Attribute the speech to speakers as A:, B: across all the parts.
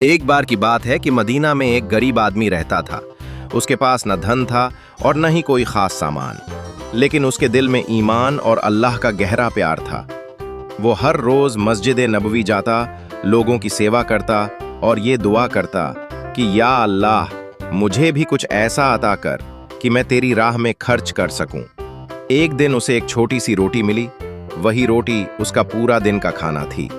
A: एक बार की बात है कि मदीना में एक गरीब आदमी रहता था। उसके पास न धन था और न ही कोई खास सामान, लेकिन उसके दिल में ईमान और अल्लाह का गहरा प्यार था। वो हर रोज मस्जिद नबवी जाता, लोगों की सेवा करता और ये दुआ करता कि या अल्लाह, मुझे भी कुछ ऐसा अता कर कि मैं तेरी राह में खर्च कर सकूं। एक दिन उसे एक छोटी सी रोटी मिली। वही रोटी उसका पूरा दिन का खाना थी।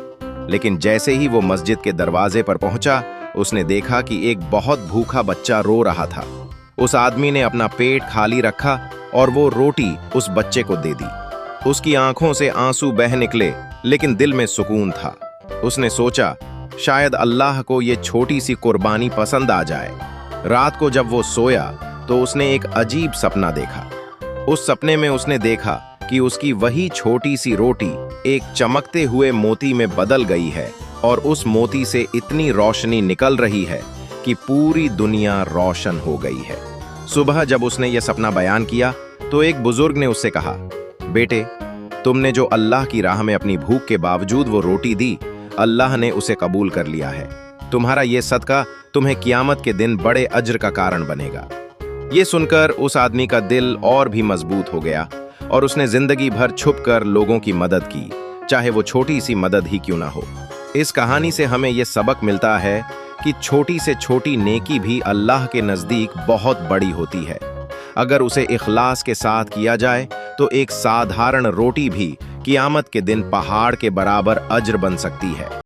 A: लेकिन जैसे ही वो मस्जिद के दरवाजे पर पहुंचा, उसने देखा कि एक बहुत भूखा बच्चा रो रहा था। उस आदमी ने अपना पेट खाली रखा और वो रोटी उस बच्चे को दे दी। उसकी आंखों से आंसू बह निकले, लेकिन दिल में सुकून था। उसने सोचा, शायद अल्लाह को ये छोटी सी कुर्बानी पसंद आ जाए। रात को जब वो सोया तो उसने एक अजीब सपना देखा। उस सपने में उसने देखा कि उसकी वही छोटी सी रोटी एक चमकते हुए मोती में बदल गई है और उस मोती से इतनी रोशनी निकल रही है कि पूरी दुनिया रोशन हो गई है। सुबह जब उसने यह सपना बयान किया तो एक बुजुर्ग ने उससे कहा, बेटे, तुमने जो अल्लाह की राह में अपनी भूख के बावजूद वो रोटी दी, अल्लाह ने उसे कबूल कर लिया है। तुम्हारा ये सदका तुम्हें कियामत के दिन बड़े अज्र का कारण बनेगा। ये सुनकर उस आदमी का दिल और भी मजबूत हो गया और उसने जिंदगी भर छुपकर लोगों की मदद की, चाहे वो छोटी सी मदद ही क्यों ना हो। इस कहानी से हमें यह सबक मिलता है कि छोटी से छोटी नेकी भी अल्लाह के नज़दीक बहुत बड़ी होती है। अगर उसे इखलास के साथ किया जाए तो एक साधारण रोटी भी कियामत के दिन पहाड़ के बराबर अज्र बन सकती है।